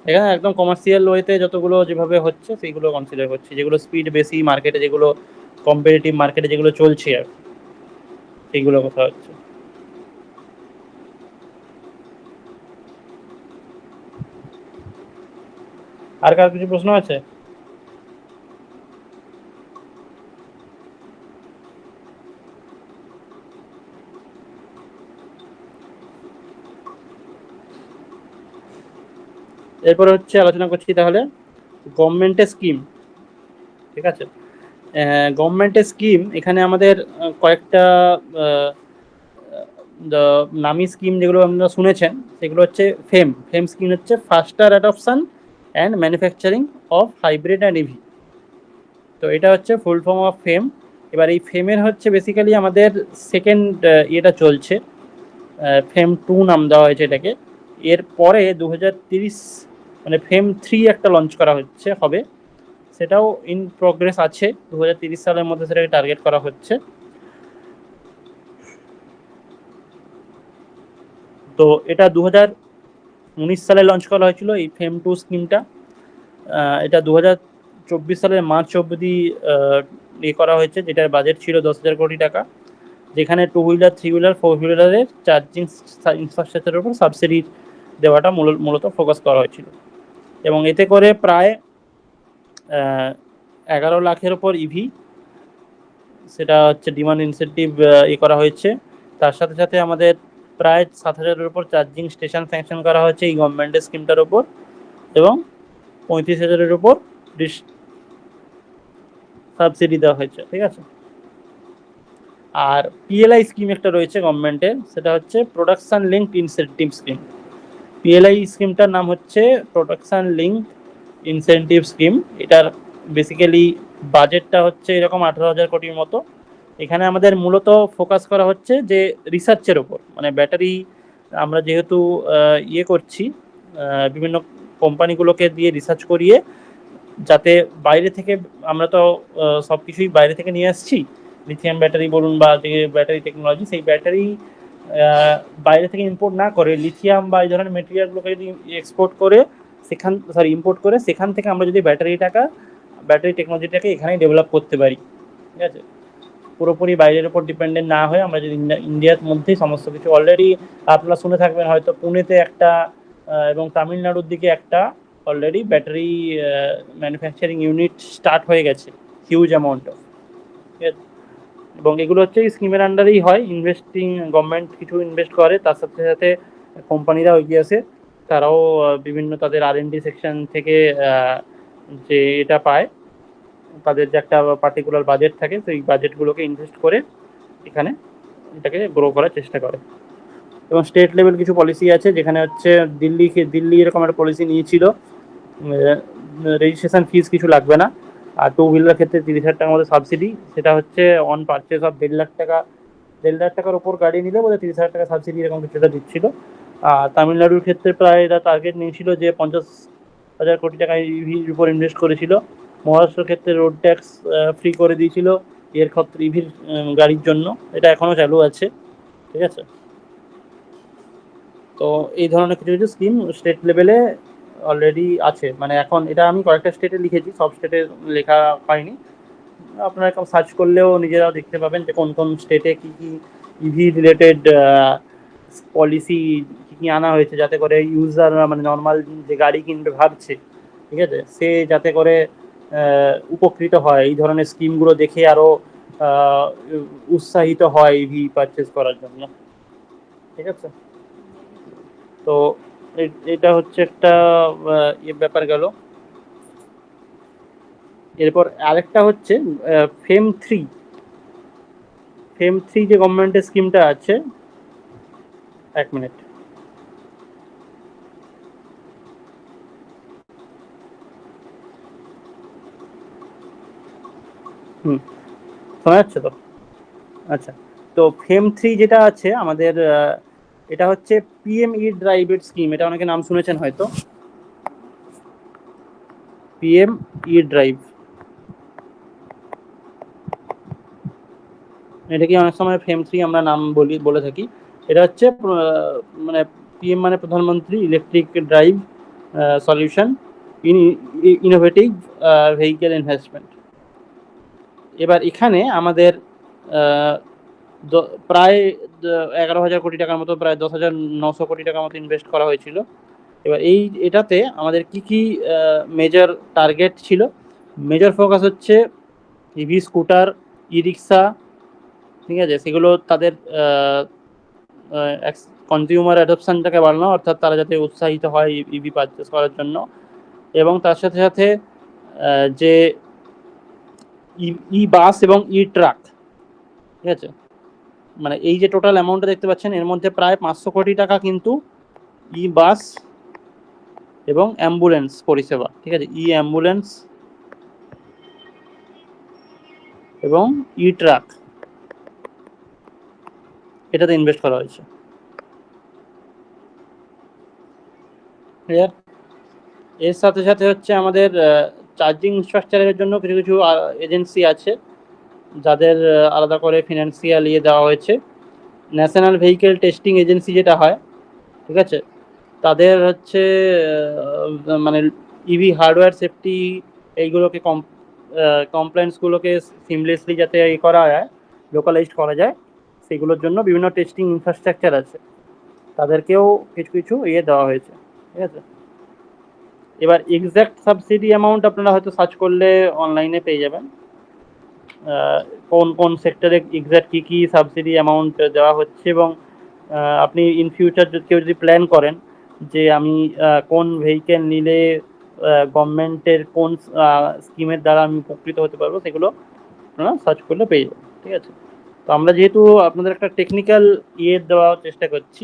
এখানে একদম কমার্শিয়াল ওয়েতে যতগুলো যেভাবে হচ্ছে সেইগুলো কনসিডার করছি, যেগুলো স্পিড বেশি, মার্কেটে যেগুলো কম্পিটিটিভ মার্কেটে যেগুলো চলছে আর সেইগুলো কথা হচ্ছে। আর কার কিছু প্রশ্ন আছে? এরপরে হচ্ছে আলোচনা করছি তাহলে গভর্নমেন্টের স্কিম। ঠিক আছে, গভর্নমেন্টের স্কিম এখানে আমাদের কয়েকটা নামি স্কিম যেগুলো আমরা শুনেছেন, সেগুলো হচ্ছে ফেম স্কিম হচ্ছে ফাস্টার adoption and manufacturing of hybrid and EV. তো এটা হচ্ছে ফুল ফর্ম অফ ফেম। এবার এই ফেমের হচ্ছে বেসিক্যালি আমাদের সেকেন্ড ইয়েটা চলছে, ফেম 2 নাম দেওয়া হয়েছে এটাকে। এর পরে 2030 মানে ফেম 3 একটা লঞ্চ করা হবে, সেটাও ইন প্রগ্রেস আছে। 2030 সালের মধ্যে সেটাকে টার্গেট করা হচ্ছে। তো এটা 2019 সালে লঞ্চ করা হয়েছিল এই ফেম 2 স্কিমটা। এটা 2024 সালের মার্চ অবধি ইয়ে করা হয়েছে, যেটার বাজেট ছিল 10,000 কোটি টাকা, যেখানে 2 হুইলার, 3 হুইলার, 4 হুইলারের চার্জিং ইনফ্রাস্ট্রাকচারের উপর সাবসিডি দেওয়াটা মূলত ফোকাস করা হয়েছিল। এবং এতে করে প্রায় 11 লাখের ওপর ইভি, সেটা হচ্ছে ডিমান্ড ইনসেন্টিভ করা হয়েছে। তার সাথে সাথে আমাদের প্রায় 7,000-এর উপর চার্জিং স্টেশন স্যাংশন করা হয়েছে এই গভর্নমেন্টের স্কিমটার উপর, এবং 35,000-এর উপর সাবসিডি দেওয়া হয়েছে। ঠিক আছে, আর পিএলআই স্কিম একটা রয়েছে গভর্নমেন্টের, সেটা হচ্ছে production linked incentive scheme. PLI স্কিমটার নাম হচ্ছে প্রোডাকশন লিঙ্কড ইনসেন্টিভ স্কিম। এটার বেসিক্যালি বাজেটটা হচ্ছে এরকম 18,000 কোটির মতো, এখানে আমাদের মূলত ফোকাস করা হচ্ছে যে রিসার্চের ওপর, মানে ব্যাটারি আমরা যেহেতু ইয়ে করছি, বিভিন্ন কোম্পানিগুলোকে দিয়ে রিসার্চ করিয়ে, যাতে বাইরে থেকে, আমরা তো সব কিছুই বাইরে থেকে নিয়ে আসছি, লিথিয়াম ব্যাটারি বলুন বা যে ব্যাটারি টেকনোলজি, সেই ব্যাটারি বাইরে থেকে ইম্পোর্ট না করে লিথিয়াম বা এই ধরনের মেটেরিয়ালগুলোকে যদি ইম্পোর্ট করে সেখান থেকে আমরা যদি ব্যাটারি টেকনোলজিটাকে এখানেই ডেভেলপ করতে পারি, ঠিক আছে, পুরোপুরি বাইরের উপর ডিপেন্ডেন্ট না হয়ে আমরা যদি ইন্ডিয়ার মধ্যেই সমস্ত কিছু, অলরেডি আপনারা শুনে থাকবেন হয়তো পুনেতে একটা এবং তামিলনাড়ুর দিকে একটা already battery manufacturing unit start হয়ে গেছে, হিউজ অ্যামাউন্ট, ঠিক আছে। এবং এগুলো হচ্ছে স্কিমের আন্ডারেই হয়, গভর্নমেন্ট কিছু ইনভেস্ট করে, তার সাথে সাথে কোম্পানিরাও এগিয়ে আসে, তারাও বিভিন্ন তাদের R&D সেকশন থেকে যে এটা পায়, তাদের যে একটা পার্টিকুলার বাজেট থাকে, সেই বাজেটগুলোকে ইনভেস্ট করে এখানে এটাকে গ্রো করার চেষ্টা করে। এবং স্টেট লেভেল কিছু পলিসি আছে, যেখানে হচ্ছে দিল্লি এরকম একটা পলিসি নিয়েছিল, রেজিস্ট্রেশন ফিস কিছু লাগবে না, আর টু হুইলার ক্ষেত্রে 30,000 টাকার মধ্যে সাবসিডি, সেটা হচ্ছে অন পারচেস অফ 1.5 টাকার উপর গাড়ি নিলে বোধহয় 30,000 টাকা সাবসিডি এরকম কিছুটা দিচ্ছিল। আর তামিলনাড়ুর ক্ষেত্রে প্রায় এরা টার্গেট নিয়েছিল যে 50,000 কোটি টাকা ইভির উপর ইনভেস্ট করেছিল। মহারাষ্ট্রের ক্ষেত্রে রোড ট্যাক্স ফ্রি করে দিয়েছিল এর ক্ষেত্রে ইভির গাড়ির জন্য, এটা এখনো চালু আছে, ঠিক আছে। তো এই ধরনের কিছু কিছু স্কিম স্টেট লেভেলে অলরেডি আছে, মানে এখন এটা আমি কয়েকটা স্টেটে লিখেছি, সব স্টেটে লেখা হয়নি, আপনারা এরকম সার্চ করলেও নিজেরাও দেখতে পাবেন যে কোন কোন স্টেটে কী কী ইভি রিলেটেড পলিসি কী কী আনা হয়েছে, যাতে করে ইউজাররা, মানে নর্মাল যে গাড়ি কিনবে ভাবছে, ঠিক আছে, সে যাতে করে উপকৃত হয়, এই ধরনের স্কিমগুলো দেখে আরও উৎসাহিত হয় ইভি পারচেস করার জন্য, ঠিক আছে। তো এটা হচ্ছে একটা ব্যাপার গেল। এরপর আরেকটা হচ্ছে ফেম থ্রি যে গভর্নমেন্টের স্কিমটা আছে, 1 মিনিট, শোনা যাচ্ছে তো? আচ্ছা, তো ফেম 3 যেটা আছে আমাদের, এটা হচ্ছে PME ড্রাইভের স্কিম, এটা অনেকে নাম শুনেছেন হয়তো, PME ড্রাইভ, এটাকে অনেক সময় ফেম 3 আমরা নাম বলে থাকি। এটা হচ্ছে মানে PM মানে প্রধানমন্ত্রী electric drive solution innovative vehicle investment. এবার এখানে আমাদের প্রায় 11,000 কোটি টাকার মতো, প্রায় 10,900 কোটি টাকার মতো ইনভেস্ট করা হয়েছিল। এবার এটাতে আমাদের কি কি মেজর টার্গেট ছিল, মেজর ফোকাস হচ্ছে ইভি স্কুটার, ই রিক্সা, ঠিক আছে, সেগুলো তাদের কনজিউমার অ্যাডপশনটাকে বাড়ানো, অর্থাৎ তারা যাতে উৎসাহিত হয় ইভি পারচেস করার জন্য। এবং তার সাথে সাথে যে ই বাস এবং ই ট্রাক, ঠিক আছে, মানে এই যে টোটাল অ্যামাউন্টটা দেখতে পাচ্ছেন, এর মধ্যে প্রায় 500 কোটি টাকা কিন্তু ই বাস এবং অ্যাম্বুলেন্স পরিষেবা, ঠিক আছে, ই অ্যাম্বুলেন্স এবং ই ট্রাক, এটাতে ইনভেস্ট করা হয়েছে। ক্লিয়ার? এর সাথে সাথে হচ্ছে আমাদের চার্জিং ইনফ্রাস্ট্রাকচারের জন্য কিছু কিছু এজেন্সি আছে, যাদের আলাদা করে ফিনান্সিয়াল ইয়ে দেওয়া হয়েছে। ন্যাশনাল ভেহিকেল টেস্টিং এজেন্সি যেটা হয়, ঠিক আছে, তাদের হচ্ছে মানে ইভি হার্ডওয়্যার সেফটি এইগুলোকে কমপ্লেন্টসগুলোকে সিমলেসলি যাতে করা যায়, লোকালাইজড করা যায়, সেগুলোর জন্য বিভিন্ন টেস্টিং ইনফ্রাস্ট্রাকচার আছে, তাদেরকেও কিছু কিছু ইয়ে দেওয়া হয়েছে, ঠিক আছে। এবার এক্স্যাক্ট সাবসিডি অ্যামাউন্ট আপনারা হয়তো সার্চ করলে অনলাইনে পেয়ে যাবেন, কোন কোন সেক্টরে এক্স্যাক্ট কী কী সাবসিডি অ্যামাউন্ট দেওয়া হচ্ছে। এবং আপনি ইন ফিউচার কেউ যদি প্ল্যান করেন যে আমি কোন ভেহিকেল নিলে গভর্নমেন্টের কোন স্কিমের দ্বারা আমি উপকৃত হতে পারবো, সেগুলো আপনারা সার্চ করলে পেয়ে যাবেন, ঠিক আছে। তো আমরা যেহেতু আপনাদের একটা টেকনিক্যাল ইয়ে দেওয়ার চেষ্টা করছি,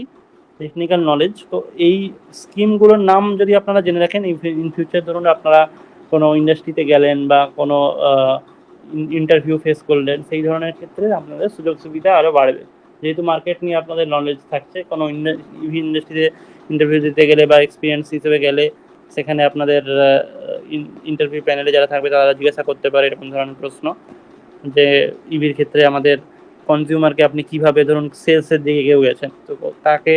টেকনিক্যাল নলেজ, তো এই স্কিমগুলোর নাম যদি আপনারা জেনে রাখেন, ইন ফিউচার ধরুন আপনারা কোনো ইন্ডাস্ট্রিতে গেলেন বা কোনো ইন্টারভিউ ফেস করলেন, সেই ধরনের ক্ষেত্রে আপনাদের সুযোগ সুবিধা আরও বাড়বে। যেহেতু মার্কেট নিয়ে আপনাদের নলেজ থাকছে, কোনো ইভি ইন্ডাস্ট্রিতে ইন্টারভিউ দিতে গেলে বা এক্সপিরিয়েন্স হিসেবে গেলে সেখানে আপনাদের ইন্টারভিউ প্যানেলে যারা থাকবে তারা জিজ্ঞাসা করতে পারে এরকম ধরনের প্রশ্ন, যে ইভির ক্ষেত্রে আমাদের কনজিউমারকে আপনি কিভাবে, ধরুন সেলসের দিকে কেউ গেছেন, তো তাকে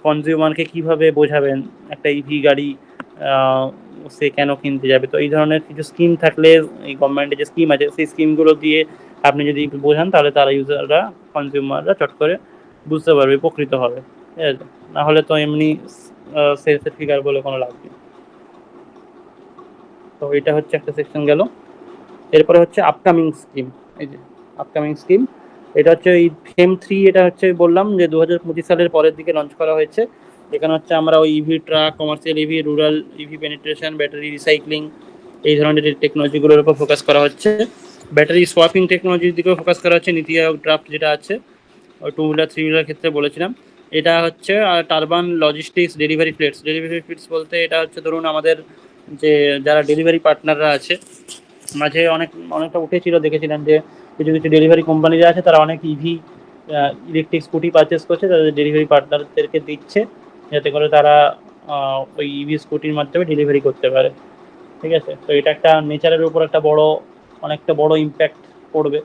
কনজিউমারকে কিভাবে বোঝাবেন একটা ইভি গাড়ি সে কেন কিনতে যাবে। তো এই ধরনের কিছু স্কিম থাকলে, এই গভর্নমেন্টের যে স্কিম আছে সেই স্কিমগুলো দিয়ে আপনি যদি বোঝান, তাহলে তারা ইউজাররা, কনজিউমাররা চট করে বুঝতে পারবে, উপকৃত হবে। ঠিক আছে, না হলে তো এমনি সেলসের ফিগার বলে কোনো লাভ নেই। তো এটা হচ্ছে একটা সেকশন গেল। এরপরে হচ্ছে আপকামিং স্কিম। এই যে আপকামিং স্কিম, এটা হচ্ছে এই ফেম 3, এটা হচ্ছে বললাম যে 2025 সালের পরের দিকে লঞ্চ করা হয়েছে। এখানে হচ্ছে আমরা ওই EV truck, commercial EV, rural EV penetration, battery recycling, এই ধরনের টেকনোলজিগুলোর উপর ফোকাস করা হচ্ছে। ব্যাটারি সোয়াপিং টেকনোলজির দিকেও ফোকাস করা হচ্ছে। নীতি আয়োগ ড্রাফট যেটা আছে, ওই 2 হুইলার 3 হুইলার ক্ষেত্রে বলেছিলাম। এটা হচ্ছে টারবান লজিস্টিক্স ডেলিভারি ফ্লিটস। ডেলিভারি ফ্লিটস বলতে এটা হচ্ছে ধরুন আমাদের যে যারা ডেলিভারি পার্টনাররা আছে, মাঝে অনেকটা উঠেছিল, দেখেছিলাম যে কিছু কিছু ডেলিভারি কোম্পানি যা আছে তারা অনেক ইভি ইলেকট্রিক স্কুটি পারচেস করছে, তাদের ডেলিভারি পার্টনারদেরকে দিচ্ছে, যাতে করে তারা ওই ইভি স্কুটির মাধ্যমে ডেলিভারি করতে পারে। ঠিক আছে, তো এটা একটা নেচারের উপর একটা অনেকটা বড় ইম্প্যাক্ট পড়বে,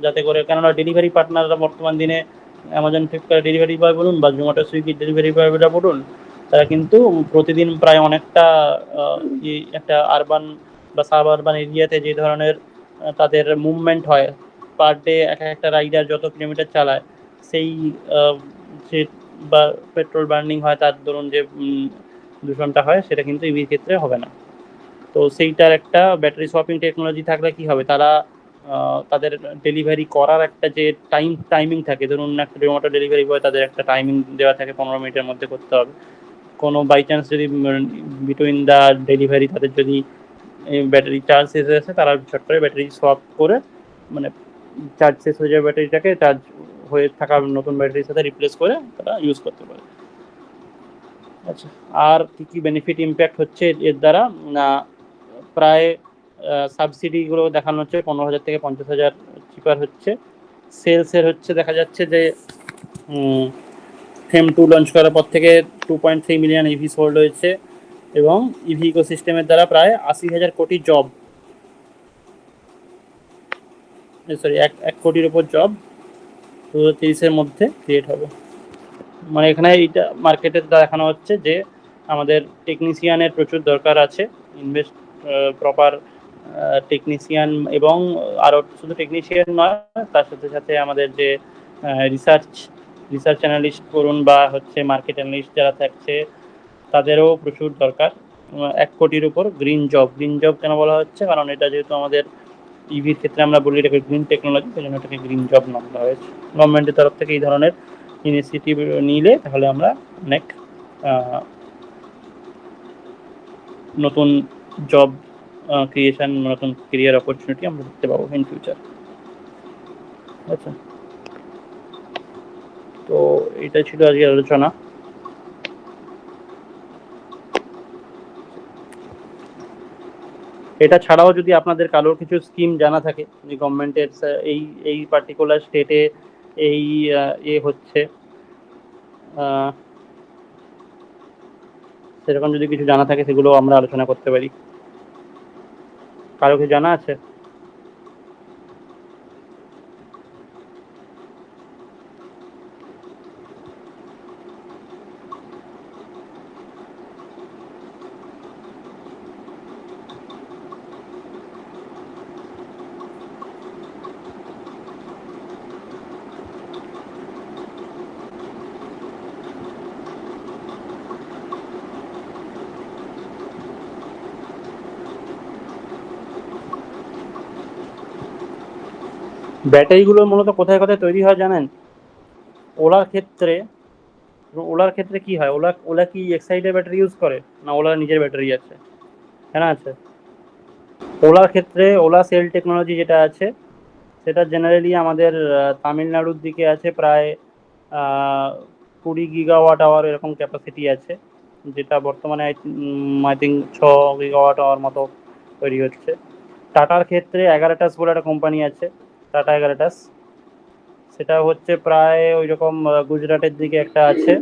যাতে করে, কেননা ডেলিভারি পার্টনাররা বর্তমান দিনে অ্যামাজন, ফ্লিপকার্ট ডেলিভারি বয় বলুন বা জোম্যাটো, সুইগির ডেলিভারি বয়রা বলুন, তারা কিন্তু প্রতিদিন প্রায় অনেকটা একটা আরবান বা সাব আরবান এরিয়াতে যে ধরনের তাদের মুভমেন্ট হয়, পার ডে একটা রাইডার যত কিলোমিটার চালায়, সেই যে বা পেট্রোল বার্নিং হয়, তার ধরুন যে দূষণটা হয়, সেটা কিন্তু ইভির ক্ষেত্রে হবে না। তো সেইটার একটা ব্যাটারি সোয়াপিং টেকনোলজি থাকলে কি হবে, তারা তাদের ডেলিভারি করার একটা যে টাইমিং থাকে, ধরুন একটা জোম্যাটো ডেলিভারি বয়, তাদের একটা টাইমিং দেওয়া থাকে 15 মিনিটের মধ্যে করতে হবে। কোনো বাই চান্স যদি বিটুইন দ্য ডেলিভারি তাদের যদি ব্যাটারি চার্জ শেষ হয়ে আসে, তারা ছট করে ব্যাটারি সোয়াপ করে, মানে চার্জ শেষ হয়ে যাবে ব্যাটারিটাকে, চার্জ হয়ে থাকা নতুন ব্যাটারির সাথে রিপ্লেস করে তারা ইউজ করতে পারে। আচ্ছা, আর কি কি বেনিফিট ইম্প্যাক্ট হচ্ছে এর দ্বারা না, প্রায় সাবসিডিগুলো দেখানো হচ্ছে 15,000 থেকে 50,000 চিপার হচ্ছে। সেলসের হচ্ছে দেখা যাচ্ছে যে ফেম 2 লঞ্চ করার পর থেকে 2.3 মিলিয়ন ইভি সোল্ড হয়েছে, এবং ইভি ইকোসিস্টেমের দ্বারা প্রায় 80,000 কোটি জব, সরি 1 কোটির উপর জব 2030-এর মধ্যে ক্রিয়েট হবে। মানে এখানে এইটা মার্কেটে দেখানো হচ্ছে যে আমাদের টেকনিশিয়ানের প্রচুর দরকার আছে, ইনভেস্ট প্রপার টেকনিশিয়ান, এবং আরও শুধু টেকনিশিয়ান নয়, তার সাথে সাথে আমাদের যে রিসার্চ অ্যানালিস্ট করুন বা হচ্ছে মার্কেট অ্যানালিস্ট যারা থাকছে, তাদেরও প্রচুর দরকার। 1 কোটির উপর গ্রিন জব কেন বলা হচ্ছে, কারণ এটা যেহেতু আমাদের ইভির ক্ষেত্রে আমরা বলি এটাকে গ্রিন টেকনোলজি, সেই জন্য এটাকে গ্রিন জব নাম দেওয়া হয়েছে। গভর্নমেন্টের তরফ থেকে এই ধরনের ইনিশিয়েটিভ নিলে তাহলে আমরা অনেক নতুন জব ক্রিয়েশন, নতুন ক্যারিয়ার অপরচুনিটি আমরা দেখতে পাবো ইন ফিউচার। আচ্ছা, তো এটা ছিল আজকের আলোচনা। এটা ছাড়াও যদি আপনাদের কারোর কিছু স্কিম জানা থাকে যে গভর্নমেন্টের এই পার্টিকুলার স্টেটে এই হচ্ছে, সেরকম যদি কিছু জানা থাকে, সেগুলো আমরা আলোচনা করতে পারি। কারো কিছু জানা আছে? ব্যাটারিগুলো মূলত কোথায় কোথায় তৈরি হয় জানেন? ওলার ক্ষেত্রে কি হয়, ওলা কি এক্সাইডের ব্যাটারি ইউজ করে, না ওলার নিজের ব্যাটারি আছে? হ্যাঁ আছে। ওলার ক্ষেত্রে ওলা সেল টেকনোলজি যেটা আছে, সেটা জেনারেলি আমাদের তামিলনাড়ুর দিকে আছে, প্রায় 20 গিগাওয়াট আওয়ার এরকম ক্যাপাসিটি আছে, যেটা বর্তমানে আই থিঙ্ক 6 গিগাওয়াট আওয়ার মতো তৈরি হচ্ছে। টাটার ক্ষেত্রে এগারেটাস বলে একটা কোম্পানি আছে, টাটা এগারেটাস, সেটা হচ্ছে প্রায় ওই রকম গুজরাটের দিকে একটা আছে,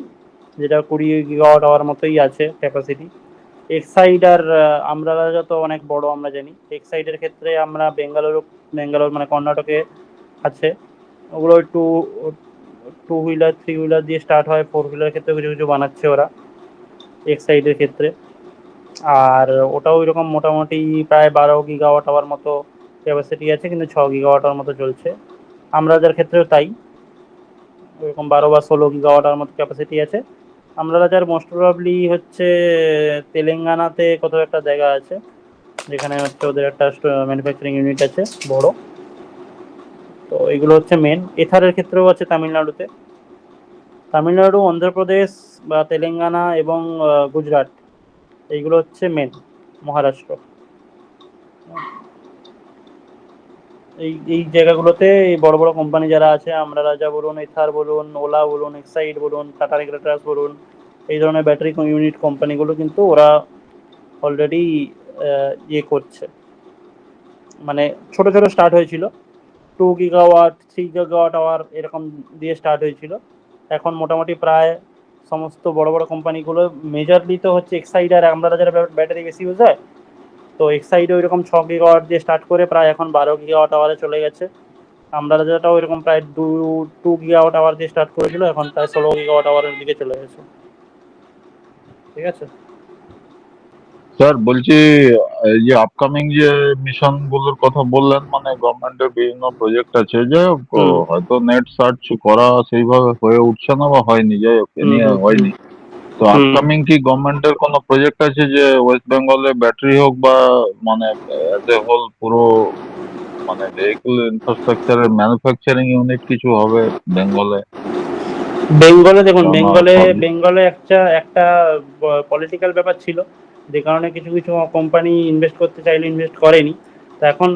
যেটা 20 গিগাওয়াট আওয়ার মতোই আছে ক্যাপাসিটি। এক্সাইডার আমরা তো অনেক বড় আমরা জানি। এক্সাইডের ক্ষেত্রে আমরা বেঙ্গালোর মানে কর্ণাটকে আছে, ওগুলো একটু টু হুইলার থ্রি হুইলার দিয়ে স্টার্ট হয়, ফোর হুইলার ক্ষেত্রে কিছু কিছু বানাচ্ছে ওরা এক্সাইডের ক্ষেত্রে। আর ওটাও ওইরকম মোটামুটি প্রায় 12 গিগাওয়াট আওয়ার মতো ক্যাপাসিটি আছে, কিন্তু 6 গিগাওয়াট আওয়ার মতো চলছে। আমরাজার ক্ষেত্রেও তাই, ওইরকম 12 বা 16 গিগাওয়াট আওয়ার মতো ক্যাপাসিটি আছে। আমরাজার মোস্ট প্রবাবলি হচ্ছে তেলেঙ্গানাতে কোথাও একটা জায়গা আছে, যেখানে হচ্ছে ওদের একটা ম্যানুফ্যাকচারিং ইউনিট আছে বড়। তো এগুলো হচ্ছে মেন। এথারের ক্ষেত্রেও আছে তামিলনাড়ুতে। তামিলনাড়ু, অন্ধ্রপ্রদেশ বা তেলেঙ্গানা এবং গুজরাট, এইগুলো হচ্ছে মেন। মহারাষ্ট্র, এই জায়গাগুলোতে এই বড় বড় কোম্পানি যারা আছে, আমরা রাজা বলুন, এথার বলুন, ওলা বলুন, এক্সাইড বলুন, টাটা এগ্রেটাস বলুন, এই ধরনের ব্যাটারি ইউনিট কোম্পানিগুলো কিন্তু ওরা অলরেডি ইয়ে করছে। মানে ছোট ছোট স্টার্ট হয়েছিল, 2 গিগাওয়াট 3 গিগাওয়াট আওয়ার এরকম দিয়ে স্টার্ট হয়েছিল। এখন মোটামুটি প্রায় সমস্ত বড় বড় কোম্পানিগুলো, মেজরলি তো হচ্ছে এক্সাইড আর আমরা যারা ব্যাটারি বেশি ইউজ হয়, তো এক্সাইডে ওইরকম 6 গিগাওয়াট দিয়ে স্টার্ট করে প্রায় এখন 12 গিগাওয়াট আওয়ারে চলে গেছে। আমরা যেটাও ওইরকম প্রায় 2 গিগাওয়াট আওয়ার দিয়ে স্টার্ট করেছিল, এখন প্রায় 16 গিগাওয়াট আওয়ারের দিকে চলে গেছে। ঠিক আছে স্যার বলছি, এই যে আপকামিং যে মিশন গুলোর কথা বললেন, মানে গভর্নমেন্টের বিভিন্ন প্রজেক্ট আছে, যাই হোক হয়তো নেট সার্চ করা সেইভাবে হয়ে উঠছে না বা হয়নি, যাই হোক এ নিয়ে হয়নি। তো আপকামিং কি গভর্নমেন্টের কোনো প্রজেক্ট আছে যে ওয়েস্ট বেঙ্গলে ব্যাটারি হোক বা মানে অ্যাজ এ হোল পুরো মানে ভেহিকল ইনফ্রাস্ট্রাকচারের ম্যানুফ্যাকচারিং ইউনিট কিছু হবে বেঙ্গলে? বেঙ্গলে দেখুন, কেননা বেঙ্গলে একটা পলিটিক্যাল ব্যাপার ছিল, যে কারণে কিছু কিছু কোম্পানি ইনভেস্ট করতে চাইলে ইনভেস্ট করেনি। তো এখন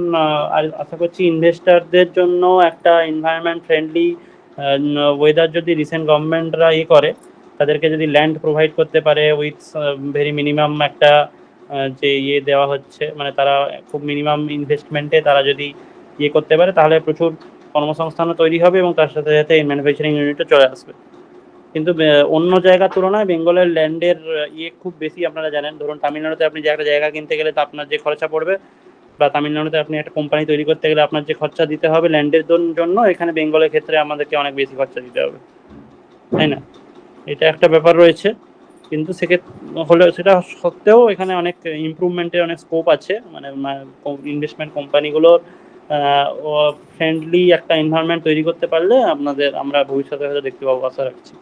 আশা করছি ইনভেস্টারদের জন্য একটা এনভায়রনমেন্ট ফ্রেন্ডলি ওয়েদার যদি রিসেন্ট গভর্নমেন্টরা করে, তাদেরকে যদি ল্যান্ড প্রোভাইড করতে পারে উইথ ভেরি মিনিমাম একটা যে ইয়ে দেওয়া হচ্ছে, মানে তারা খুব মিনিমাম ইনভেস্টমেন্টে তারা যদি ইয়ে করতে পারে, তাহলে প্রচুর কর্মসংস্থানও তৈরি হবে এবং তার সাথে সাথে ম্যানুফ্যাকচারিং ইউনিটও চলে আসবে। কিন্তু অন্য জায়গার তুলনায় বেঙ্গলের ল্যান্ডের ইয়ে খুব বেশি। আপনারা জানেন, ধরুন তামিলনাড়ুতে আপনি যে একটা জায়গা কিনতে গেলে তা আপনার যে খরচা পড়বে, বা তামিলনাড়ুতে আপনি একটা কোম্পানি তৈরি করতে গেলে আপনার যে খরচা দিতে হবে ল্যান্ডের জন্য, এখানে বেঙ্গলের ক্ষেত্রে আমাদেরকে অনেক বেশি খরচা দিতে হবে, তাই না? এটা একটা ব্যাপার রয়েছে। কিন্তু সেটা সত্ত্বেও এখানে অনেক ইমপ্রুভমেন্টের অনেক স্কোপ আছে। মানে ইনভেস্টমেন্ট কোম্পানিগুলো ফ্রেন্ডলি একটা এনভায়রনমেন্ট তৈরি করতে পারলে আমরা ভবিষ্যতে হয়তো দেখতে পাবো, আশা রাখছি।